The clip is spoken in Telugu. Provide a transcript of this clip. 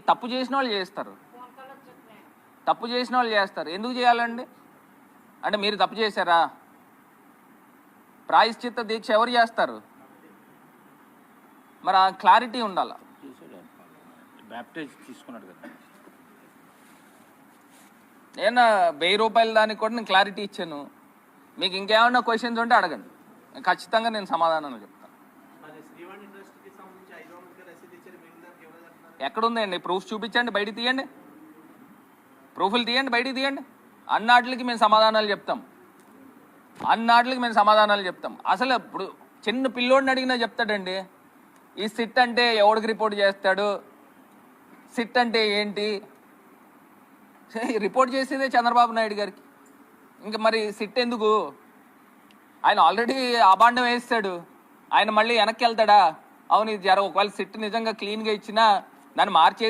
తప్పు చేసిన వాళ్ళు చేస్తారు, తప్పు చేసిన వాళ్ళు చేస్తారు. ఎందుకు చేయాలండి? అంటే మీరు తప్పు చేశారా? ప్రాయశ్చిత్త దీక్ష ఎవరు చేస్తారు? మరి ఆ క్లారిటీ ఉండాలి. బ్యాప్టైజ్ తీసుకున్నాడు కదా. నేను 1000 రూపాయల దానికి కూడా నేను క్లారిటీ ఇచ్చాను. మీకు ఇంకేమన్నా క్వశ్చన్స్ ఉంటే అడగండి, ఖచ్చితంగా నేను సమాధానం చెప్తాను. ఎక్కడుందండి ప్రూఫ్? చూపించండి, బయటికి తీయండి, ప్రూఫ్లు తీయండి, బయటికి తీయండి. అన్నాటికి మేము సమాధానాలు చెప్తాం, అన్నాటికి మేము సమాధానాలు చెప్తాం. అసలు ఇప్పుడు చిన్న పిల్లోడిని అడిగినా చెప్తాడండి. ఈ సిట్ అంటే ఎవడికి రిపోర్ట్ చేస్తాడు, సిట్ అంటే ఏంటి? రిపోర్ట్ చేసేదే చంద్రబాబు నాయుడు గారికి, ఇంకా మరి సిట్ ఎందుకు? ఆయన ఆల్రెడీ అబాండం వేస్తాడు, ఆయన మళ్ళీ వెనక్కి వెళ్తాడా? అవును ఇది ఒకవేళ సిట్ నిజంగా క్లీన్గా ఇచ్చినా దాన్ని మార్చేసి